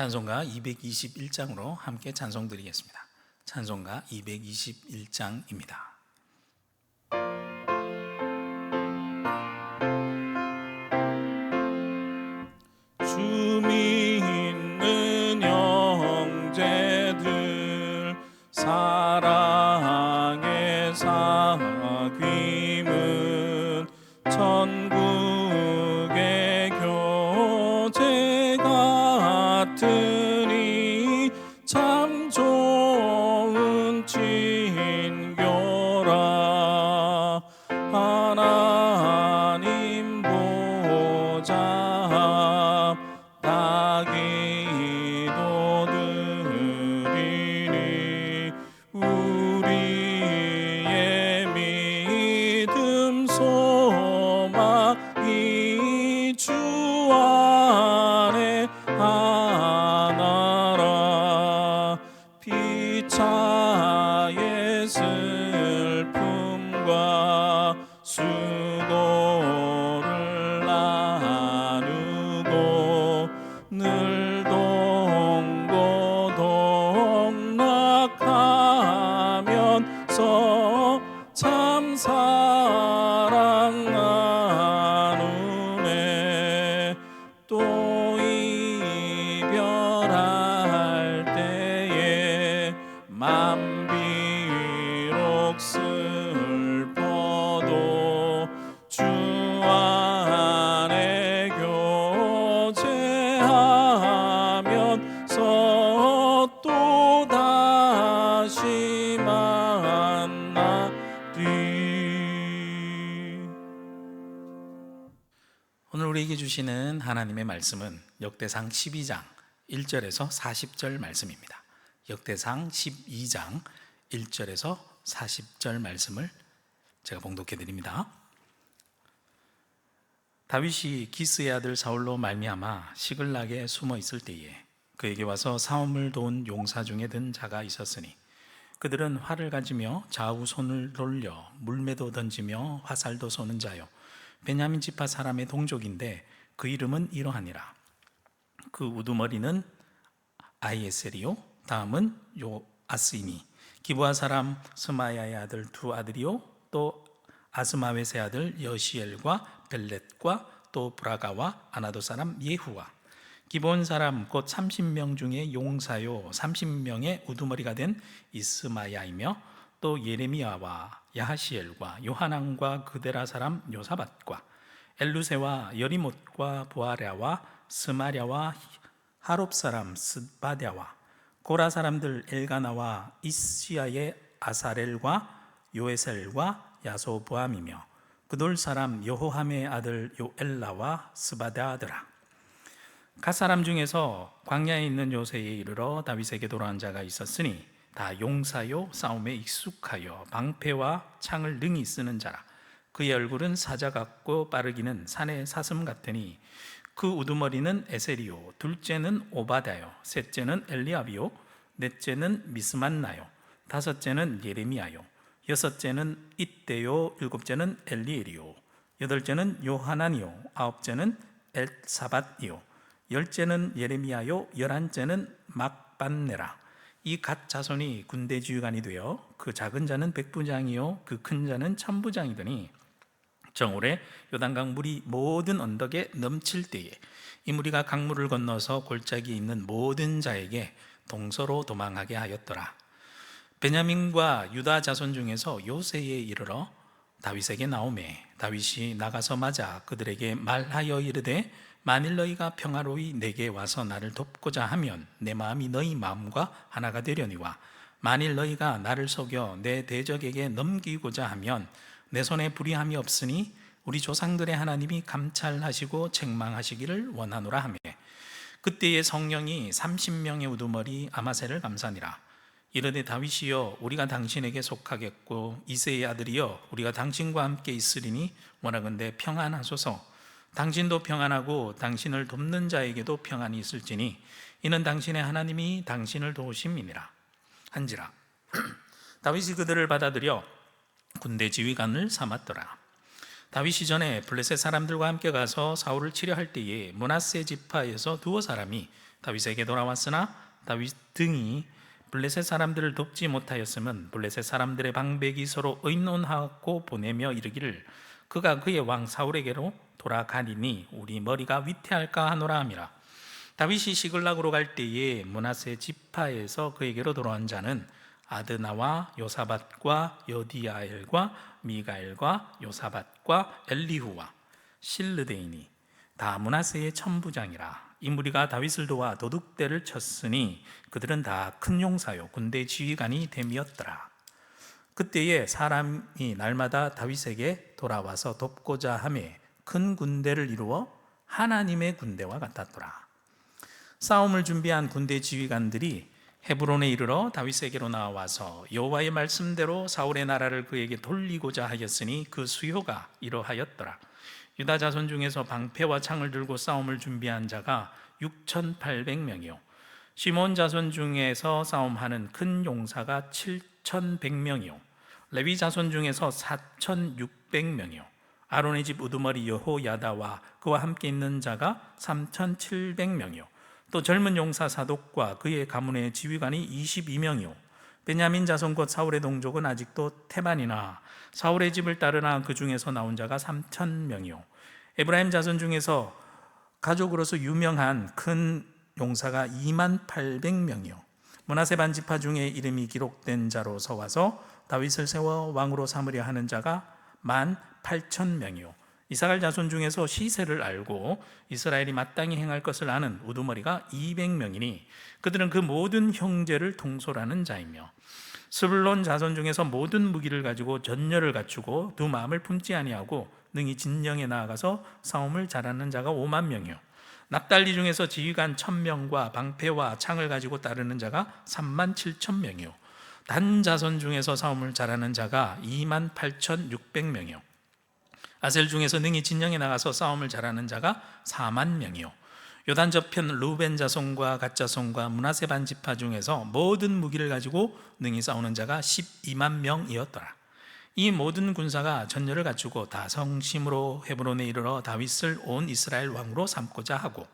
찬송가 221장으로 함께 찬송 드리겠습니다. 찬송가 221장입니다. 주 믿는 형제들 사랑의 사귐은 천국의 교제 같으니 참 좋은 친교라. 하나님 보좌 다 기도드리니 우리의 믿음 소망이 주 안에 하나라. 피차의 슬픔과 수고를 나누고 늘 동고동락하면서 참 사랑 나누네. 또 이별할 때에 맘 비록 슬퍼도 주 안에 교제하면서 또 다시 만나리. 오늘 우리에게 주시는 하나님의 말씀은 역대상 12장 1절에서 40절 말씀입니다. 역대상 12장 1절에서 40절 말씀을 제가 봉독해 드립니다. 다윗이 기스의 아들 사울로 말미암아 시글락에 숨어 있을 때에 그에게 와서 사움을 도운 용사 중에 든 자가 있었으니 그들은 활을 가지며 좌우 손을 돌려 물매도 던지며 화살도 쏘는 자요 베냐민 지파 사람의 동족인데 그 이름은 이러하니라. 그 우두머리는 아히에셀이요 다음은 요아스이니 기브아 사람 스마야의 아들 두 아들이요 또 아스마웻의 아들 여시엘과 벨렛과 또 브라가와 아나도 사람 예후와 기브온 사람 곧 30명 중에 용사요 30명의 우두머리가 된 이스마야이며 또 예레미야와 야하시엘과 요하난과 그데라 사람 요사밧과 엘루세와 여리못과 보아랴와 스마랴와 하롭 사람 스바랴와 고라 사람들 엘가나와 이시야의 아사렐과 요에셀과 야소보암이며 그돌 사람 여호함의 아들 요엘라와 스바다더라. 갓 사람 중에서 광야에 있는 요새에 이르러 다윗에게 돌아온 자가 있었으니 다 용사요 싸움에 익숙하여 방패와 창을 능히 쓰는 자라. 그의 얼굴은 사자 같고 빠르기는 산의 사슴 같으니 그 우두머리는 에셀이요 둘째는 오바다요 셋째는 엘리압이요 넷째는 미스만나요 다섯째는 예레미야요 여섯째는 이때요 일곱째는 엘리엘이요 여덟째는 요하난이요 아홉째는 엘사밧이요 열째는 예레미야요 열한째는 막반네라. 이 갓 자손이 군대 지휘관이 되어 그 작은 자는 백부장이요 그 큰 자는 천부장이더니 정오래 요단강 물이 모든 언덕에 넘칠 때에 이 무리가 강물을 건너서 골짜기에 있는 모든 자에게 동서로 도망하게 하였더라. 베냐민과 유다 자손 중에서 요새에 이르러 다윗에게 나오매 다윗이 나가서 맞아 그들에게 말하여 이르되 만일 너희가 평화로이 내게 와서 나를 돕고자 하면 내 마음이 너희 마음과 하나가 되려니와 만일 너희가 나를 속여 내 대적에게 넘기고자 하면 내 손에 불의함이 없으니 우리 조상들의 하나님이 감찰하시고 책망하시기를 원하노라 하며 그때의 성령이 30명의 우두머리 아마셀을 감사니라. 이르되 다윗이여 우리가 당신에게 속하겠고 이새의 아들이여 우리가 당신과 함께 있으리니 원하건대 평안하소서. 당신도 평안하고 당신을 돕는 자에게도 평안이 있을지니 이는 당신의 하나님이 당신을 도우심이니라 한지라. 다윗이 그들을 받아들여 군대 지휘관을 삼았더라. 다윗이 전에 블레셋 사람들과 함께 가서 사울을 치려 할 때에 므낫세 지파에서 두어 사람이 다윗에게 돌아왔으나 다윗 등이 블레셋 사람들을 돕지 못하였으면 블레셋 사람들의 방백이 서로 의논하고 보내며 이르기를 그가 그의 왕 사울에게로 돌아가리니 우리 머리가 위태할까 하노라 함이라. 다윗이 시글락으로 갈 때에 므낫세 지파에서 그에게로 돌아온 자는 아드나와 요사밧과 여디아엘과 미가엘과 요사밧과 엘리후와 실르데인이 다 므낫세의 천부장이라. 이 무리가 다윗을 도와 도둑대를 쳤으니 그들은 다 큰 용사요 군대 지휘관이 됨이었더라. 그때에 사람이 날마다 다윗에게 돌아와서 돕고자 하매 큰 군대를 이루어 하나님의 군대와 같았더라. 싸움을 준비한 군대 지휘관들이 헤브론에 이르러 다윗에게로 나와서 여호와의 말씀대로 사울의 나라를 그에게 돌리고자 하였으니 그 수요가 이러하였더라. 유다 자손 중에서 방패와 창을 들고 싸움을 준비한 자가 6,800명이요 시몬 자손 중에서 싸움하는 큰 용사가 7,100명이요 레위 자손 중에서 4,600명이요 아론의 집 우두머리 여호야다와 그와 함께 있는 자가 3,700명이요 또 젊은 용사 사독과 그의 가문의 지휘관이 22명이요 베냐민 자손 곧 사울의 동족은 아직도 태반이나 사울의 집을 따르나 그 중에서 나온 자가 3,000명이요 에브라임 자손 중에서 가족으로서 유명한 큰 용사가 28,000명이요 므낫세 반지파 중에 이름이 기록된 자로서 와서 다윗을 세워 왕으로 삼으려 하는 자가 18,000명이요 이사갈 자손 중에서 시세를 알고 이스라엘이 마땅히 행할 것을 아는 우두머리가 200명이니 그들은 그 모든 형제를 통솔하는 자이며 스불론 자손 중에서 모든 무기를 가지고 전열을 갖추고 두 마음을 품지 아니하고 능히 진영에 나아가서 싸움을 잘하는 자가 50,000명이요 납달리 중에서 지휘관 1,000명과 방패와 창을 가지고 따르는 자가 37,000명이요 단 자손 중에서 싸움을 잘하는 자가 28,600명이요 아셀 중에서 능히 진영에 나가서 싸움을 잘하는 자가 40,000명이요 요단 저편 루벤 자손과 갓 자손과 므낫세 반지파 중에서 모든 무기를 가지고 능히 싸우는 자가 120,000명이었더라. 이 모든 군사가 전열을 갖추고 다 성심으로 헤브론에 이르러 다윗을 온 이스라엘 왕으로 삼고자 하고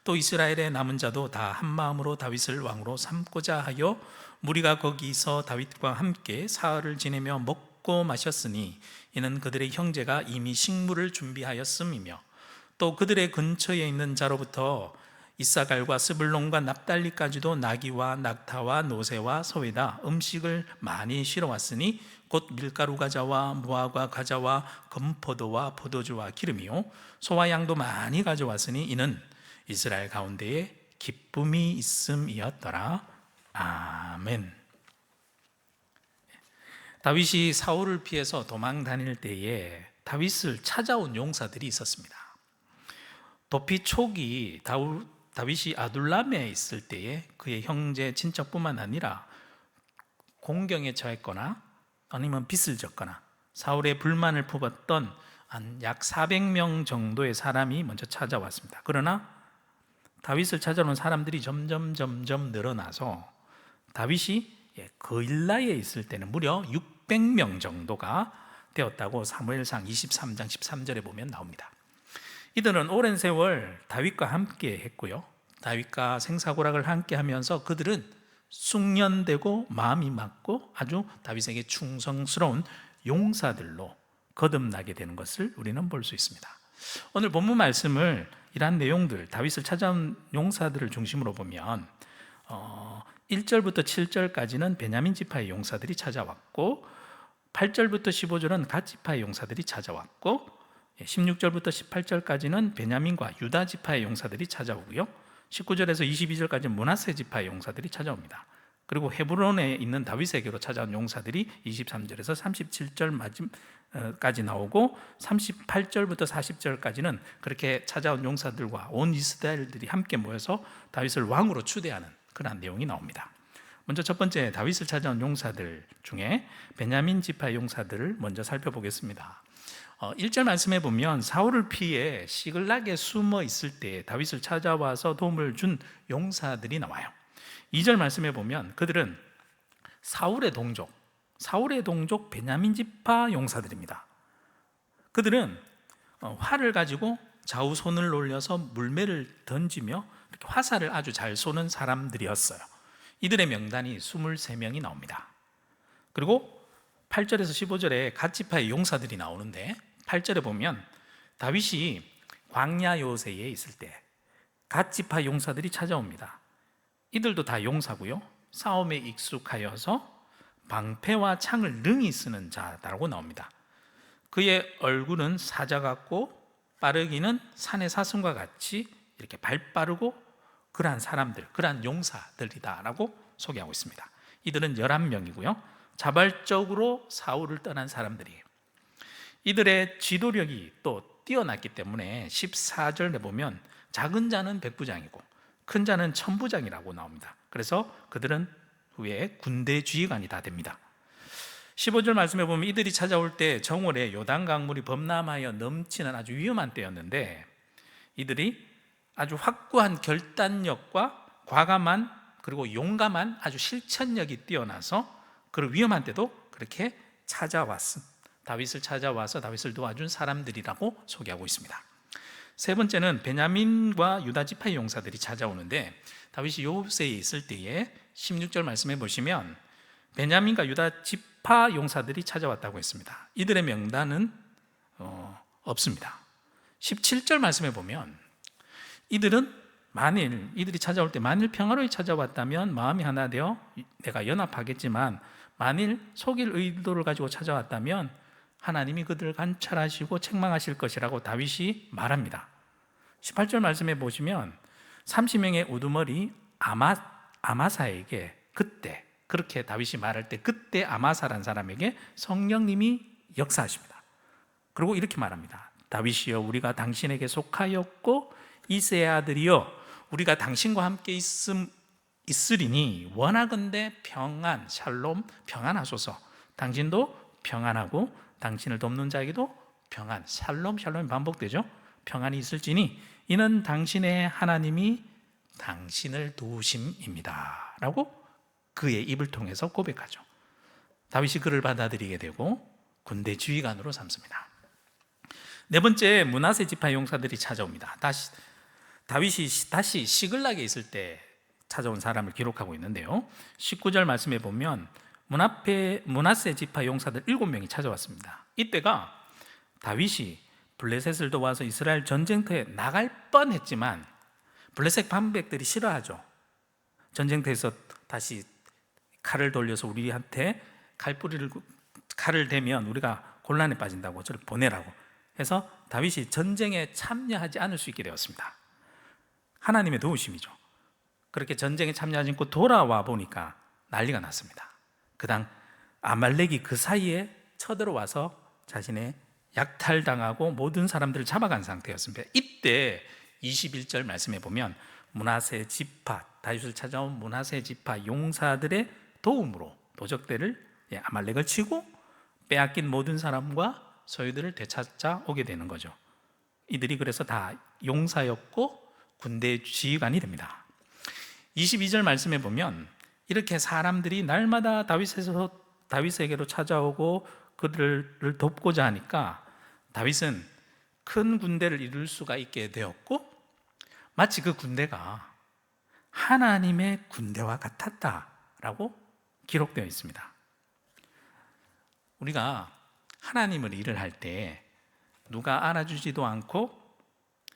또 이스라엘의 남은 자도 다 한마음으로 다윗을 왕으로 삼고자 하여 무리가 거기서 다윗과 함께 사흘을 지내며 먹고 마셨으니 이는 그들의 형제가 이미 식물을 준비하였음이며 또 그들의 근처에 있는 자로부터 이사갈과 스불론과 납달리까지도 나귀와 낙타와 노새와 소에다 음식을 많이 실어왔으니 곧 밀가루 과자와 무화과 과자와 금포도와 포도주와 기름이요 소와 양도 많이 가져왔으니 이는 이스라엘 가운데에 기쁨이 있음이었더라. 아멘. 다윗이 사울을 피해서 도망 다닐 때에 다윗을 찾아온 용사들이 있었습니다. 도피 초기 다윗이 아둘람에 있을 때에 그의 형제 친척뿐만 아니라 공경에 처했거나 아니면 빚을 졌거나 사울의 불만을 품었던 한 약 400명 정도의 사람이 먼저 찾아왔습니다. 그러나 다윗을 찾아오는 사람들이 점점 늘어나서 다윗이 그일라에 있을 때는 무려 600명 정도가 되었다고 사무엘상 23장 13절에 보면 나옵니다. 이들은 오랜 세월 다윗과 함께 했고요 다윗과 생사고락을 함께 하면서 그들은 숙련되고 마음이 맞고 아주 다윗에게 충성스러운 용사들로 거듭나게 되는 것을 우리는 볼 수 있습니다. 오늘 본문 말씀을 이러한 내용들 다윗을 찾아온 용사들을 중심으로 보면 1절부터 7절까지는 베냐민 지파의 용사들이 찾아왔고 8절부터 15절은 갓 지파의 용사들이 찾아왔고 16절부터 18절까지는 베냐민과 유다 지파의 용사들이 찾아오고요 19절에서 22절까지 므낫세 지파의 용사들이 찾아옵니다. 그리고 헤브론에 있는 다윗에게로 찾아온 용사들이 23절에서 37절까지 나오고 38절부터 40절까지는 그렇게 찾아온 용사들과 온 이스라엘들이 함께 모여서 다윗을 왕으로 추대하는 그런 내용이 나옵니다. 먼저 첫 번째 다윗을 찾아온 용사들 중에 베냐민 지파의 용사들을 먼저 살펴보겠습니다. 1절 말씀에 보면 사울을 피해 시글락에 숨어 있을 때 다윗을 찾아와서 도움을 준 용사들이 나와요. 2절 말씀에 보면 그들은 사울의 동족 베냐민 지파 용사들입니다. 그들은 활을 가지고 좌우손을 올려서 물매를 던지며 이렇게 화살을 아주 잘 쏘는 사람들이었어요. 이들의 명단이 23명이 나옵니다. 그리고 8절에서 15절에 갓지파의 용사들이 나오는데 8절에 보면 다윗이 광야 요새에 있을 때 갓지파 용사들이 찾아옵니다. 이들도 다 용사고요, 싸움에 익숙하여서 방패와 창을 능히 쓰는 자라고 나옵니다. 그의 얼굴은 사자 같고 빠르기는 산의 사슴과 같이 이렇게 발 빠르고 그러한 사람들, 그러한 용사들이다라고 소개하고 있습니다. 이들은 11명이고요 자발적으로 사울을 떠난 사람들이에요. 이들의 지도력이 또 뛰어났기 때문에 14절에 보면 작은 자는 백부장이고 큰 자는 천부장이라고 나옵니다. 그래서 그들은 후에 군대 지휘관이 다 됩니다. 15절 말씀에 보면 이들이 찾아올 때 정월에 요단 강물이 범람하여 넘치는 아주 위험한 때였는데 이들이 아주 확고한 결단력과 과감한 그리고 용감한 아주 실천력이 뛰어나서 그 위험한 때도 그렇게 다윗을 찾아와서 다윗을 도와준 사람들이라고 소개하고 있습니다. 세 번째는 베냐민과 유다 지파의 용사들이 찾아오는데 다윗이 요새에 있을 때에 16절 말씀해 보시면 베냐민과 유다 지파 용사들이 찾아왔다고 했습니다. 이들의 명단은 없습니다. 17절 말씀해 보면 이들이 찾아올 때 만일 평화로이 찾아왔다면 마음이 하나 되어 내가 연합하겠지만 만일 속일 의도를 가지고 찾아왔다면 하나님이 그들을 관찰하시고 책망하실 것이라고 다윗이 말합니다. 18절 말씀해 보시면 30명의 우두머리 아마사에게 그때, 그렇게 다윗이 말할 때 그때 아마사라는 사람에게 성령님이 역사하십니다. 그리고 이렇게 말합니다. 다윗이여 우리가 당신에게 속하였고 이새의 아들이여 우리가 당신과 함께 있으리니 원하건대 평안, 샬롬, 평안하소서. 당신도 평안하고 당신을 돕는 자에게도 평안, 샬롬, 샬롬이 반복되죠. 평안이 있을지니 이는 당신의 하나님이 당신을 도우심입니다 라고 그의 입을 통해서 고백하죠. 다윗이 그를 받아들이게 되고 군대 지휘관으로 삼습니다. 네 번째, 므낫세 지파 용사들이 찾아옵니다. 다윗이 다시 시글락에 있을 때 찾아온 사람을 기록하고 있는데요 19절 말씀에 보면 므낫세 지파 용사들 7명이 찾아왔습니다. 이때가 다윗이 블레셋을 도와서 이스라엘 전쟁터에 나갈 뻔했지만 블레셋 방백들이 싫어하죠. 전쟁터에서 다시 칼을 돌려서 우리한테 칼을 대면 우리가 곤란에 빠진다고 저를 보내라고 해서 다윗이 전쟁에 참여하지 않을 수 있게 되었습니다. 하나님의 도우심이죠. 그렇게 전쟁에 참여하지 않고 돌아와 보니까 난리가 났습니다. 그당 아말렉이 그 사이에 쳐들어와서 자신의 약탈당하고 모든 사람들을 잡아간 상태였습니다. 이때 21절 말씀에 보면 므낫세 지파, 다윗을 찾아온 므낫세 지파 용사들의 도움으로 도적들을 아말렉을 치고 빼앗긴 모든 사람과 소유들을 되찾아 오게 되는 거죠. 이들이 그래서 다 용사였고 군대 지휘관이 됩니다. 22절 말씀에 보면 이렇게 사람들이 날마다 다윗에게로 찾아오고 그들을 돕고자 하니까 다윗은 큰 군대를 이룰 수가 있게 되었고 마치 그 군대가 하나님의 군대와 같았다라고 기록되어 있습니다. 우리가 하나님을 일을 할 때 누가 알아주지도 않고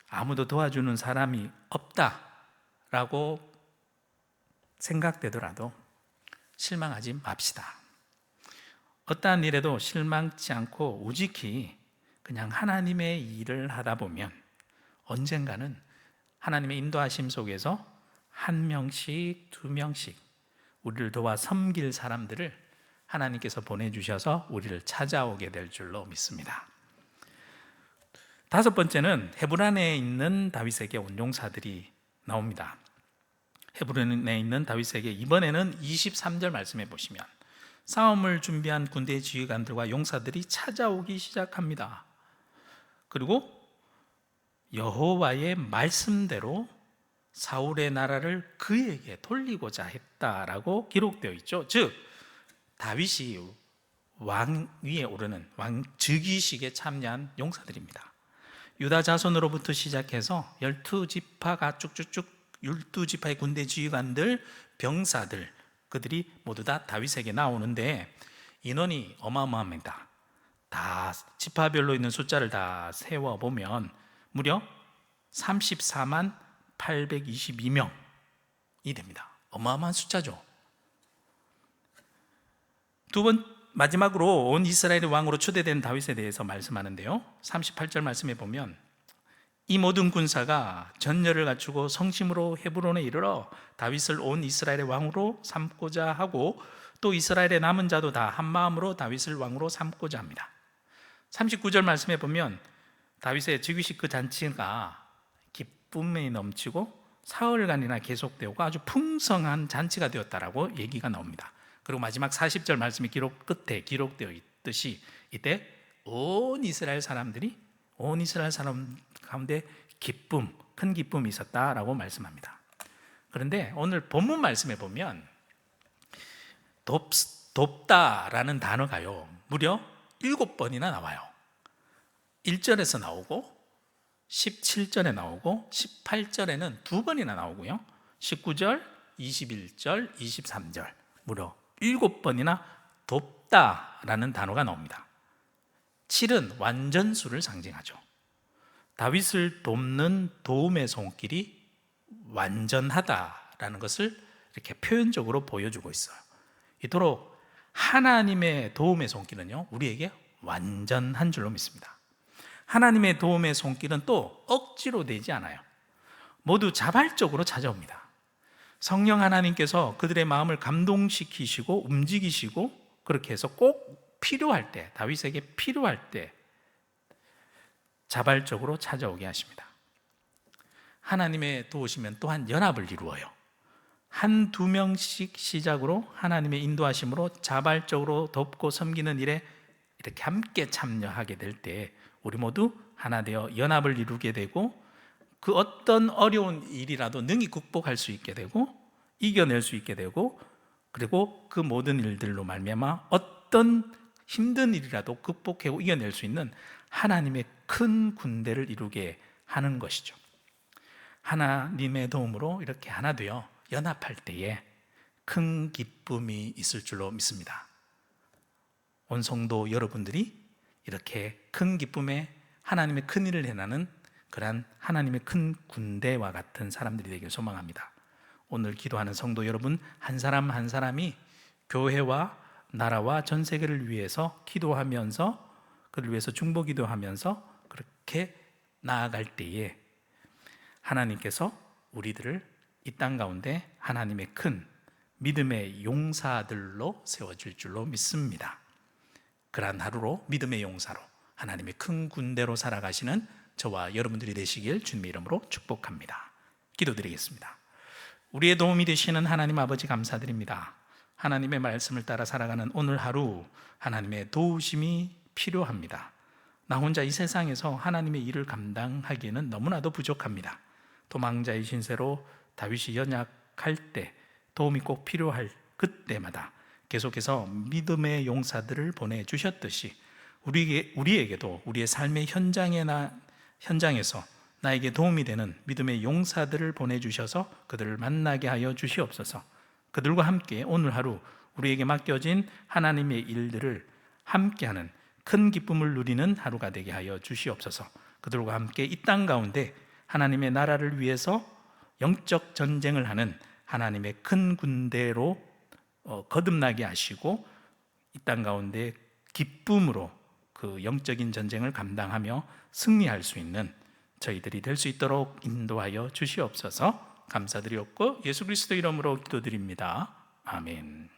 아무도 도와주는 사람이 없다라고 생각되더라도 실망하지 맙시다. 어떠한 일에도 실망치 않고 오직히 그냥 하나님의 일을 하다 보면 언젠가는 하나님의 인도하심 속에서 한 명씩, 두 명씩 우리를 도와 섬길 사람들을 하나님께서 보내주셔서 우리를 찾아오게 될 줄로 믿습니다. 다섯 번째는 헤브론에 있는 다윗에게 온 용사들이 나옵니다. 헤브론에 있는 다윗에게 이번에는 23절 말씀해 보시면 싸움을 준비한 군대 지휘관들과 용사들이 찾아오기 시작합니다. 그리고 여호와의 말씀대로 사울의 나라를 그에게 돌리고자 했다라고 기록되어 있죠. 즉 다윗이 왕 위에 오르는 왕 즉위식에 참여한 용사들입니다. 유다 자손으로부터 시작해서 12지파가 쭉쭉쭉 12지파의 군대 지휘관들, 병사들, 그들이 모두 다 다윗에게 나오는데 인원이 어마어마합니다. 다 지파별로 있는 숫자를 다 세워보면 무려 34만 822명이 됩니다. 어마어마한 숫자죠. 마지막으로 온 이스라엘의 왕으로 초대된 다윗에 대해서 말씀하는데요, 38절 말씀해 보면 이 모든 군사가 전열을 갖추고 성심으로 헤브론에 이르러 다윗을 온 이스라엘의 왕으로 삼고자 하고 또 이스라엘의 남은 자도 다 한마음으로 다윗을 왕으로 삼고자 합니다. 39절 말씀해 보면 다윗의 즉위식 그 잔치가 기쁨에 넘치고 사흘간이나 계속되고 아주 풍성한 잔치가 되었다라고 얘기가 나옵니다. 그리고 마지막 40절 말씀이 끝에 기록되어 있듯이 이때 온 이스라엘 사람 가운데 큰 기쁨이 있었다라고 말씀합니다. 그런데 오늘 본문 말씀에 보면 돕다라는 단어가요 무려 7번이나 나와요. 1절에서 나오고 17절에 나오고 18절에는 2번이나 나오고요, 19절, 21절, 23절 무려 7번이나 돕다라는 단어가 나옵니다. 7은 완전수를 상징하죠. 다윗을 돕는 도움의 손길이 완전하다라는 것을 이렇게 표현적으로 보여주고 있어요. 이토록 하나님의 도움의 손길은요 우리에게 완전한 줄로 믿습니다. 하나님의 도움의 손길은 또 억지로 되지 않아요. 모두 자발적으로 찾아옵니다. 성령 하나님께서 그들의 마음을 감동시키시고 움직이시고 그렇게 해서 꼭 필요할 때, 다윗에게 필요할 때 자발적으로 찾아오게 하십니다. 하나님의 도우시면 또한 연합을 이루어요. 한두 명씩 시작으로 하나님의 인도하심으로 자발적으로 돕고 섬기는 일에 이렇게 함께 참여하게 될 때 우리 모두 하나 되어 연합을 이루게 되고 그 어떤 어려운 일이라도 능히 극복할 수 있게 되고 이겨낼 수 있게 되고 그리고 그 모든 일들로 말미암아 어떤 힘든 일이라도 극복하고 이겨낼 수 있는 하나님의 큰 군대를 이루게 하는 것이죠. 하나님의 도움으로 이렇게 하나 되어 연합할 때에 큰 기쁨이 있을 줄로 믿습니다. 온 성도 여러분들이 이렇게 큰 기쁨에 하나님의 큰 일을 해나는 그러한 하나님의 큰 군대와 같은 사람들이 되길 소망합니다. 오늘 기도하는 성도 여러분 한 사람 한 사람이 교회와 나라와 전 세계를 위해서 기도하면서 그를 위해서 중보기도하면서 그렇게 나아갈 때에 하나님께서 우리들을 이 땅 가운데 하나님의 큰 믿음의 용사들로 세워질 줄로 믿습니다. 그러한 하루로 믿음의 용사로 하나님의 큰 군대로 살아가시는 저와 여러분들이 되시길 주님의 이름으로 축복합니다. 기도드리겠습니다. 우리의 도움이 되시는 하나님 아버지 감사드립니다. 하나님의 말씀을 따라 살아가는 오늘 하루 하나님의 도우심이 필요합니다. 나 혼자 이 세상에서 하나님의 일을 감당하기에는 너무나도 부족합니다. 도망자의 신세로 다윗이 연약할 때 도움이 꼭 필요할 그때마다 계속해서 믿음의 용사들을 보내주셨듯이 우리에게도 우리의 삶의 현장에서 나에게 도움이 되는 믿음의 용사들을 보내주셔서 그들을 만나게 하여 주시옵소서. 그들과 함께 오늘 하루 우리에게 맡겨진 하나님의 일들을 함께하는 큰 기쁨을 누리는 하루가 되게 하여 주시옵소서. 그들과 함께 이 땅 가운데 하나님의 나라를 위해서 영적 전쟁을 하는 하나님의 큰 군대로 거듭나게 하시고 이 땅 가운데 기쁨으로 그 영적인 전쟁을 감당하며 승리할 수 있는 저희들이 될 수 있도록 인도하여 주시옵소서. 감사드리옵고 예수 그리스도 이름으로 기도드립니다. 아멘.